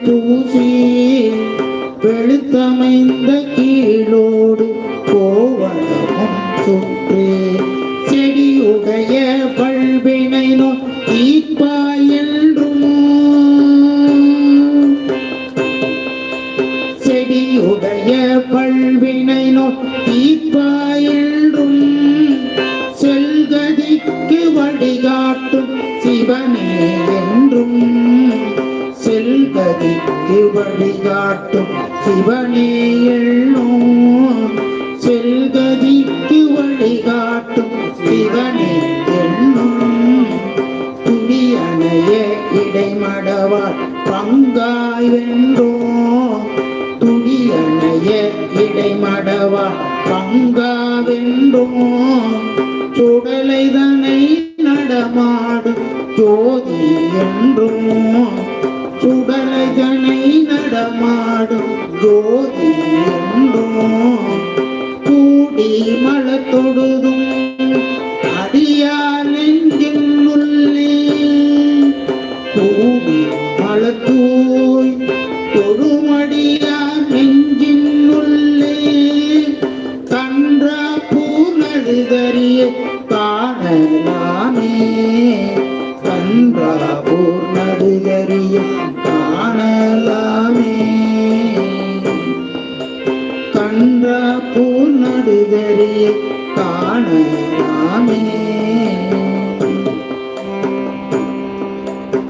பூசி வெளுத்தமைந்த கீழோடு கோவணமும் சுற்றி செடியுடைய பல்வினை தீர்ப்பாய் என்றும் செடியுடைய பல்வினை தீர்ப்பாய் என்றும் செல்கதிக்கு வழிகாட்டும் சிவனே என்றும் செல்கதிக்கு வழிகாட்டும் சிவனே எண்ணும் செல்கதிக்கு வழிகாட்டும் சிவனே எண்ணும் துணியணைய இடைமடவார் பங்காய் வென்றோ துணியணைய இடைமடவார் பங்காவென்றோ சுடலைதனை நடமாடும் ஜோதி என்றும் சுடலைதனை நடமாடும் ஜோதி என்றும் கூடி மலத்தொடுதும் அடியார் நெஞ்சின் உள்ளே கூடி மலத்தூய் தொடுமடியார் நெஞ்சின் உள்ளே கன்றா பூர்ணதறிய காணலாமே கன்றா பூர்ணதறிய காணலாமே கன்றா பூர்ணதறிய காணலாமே.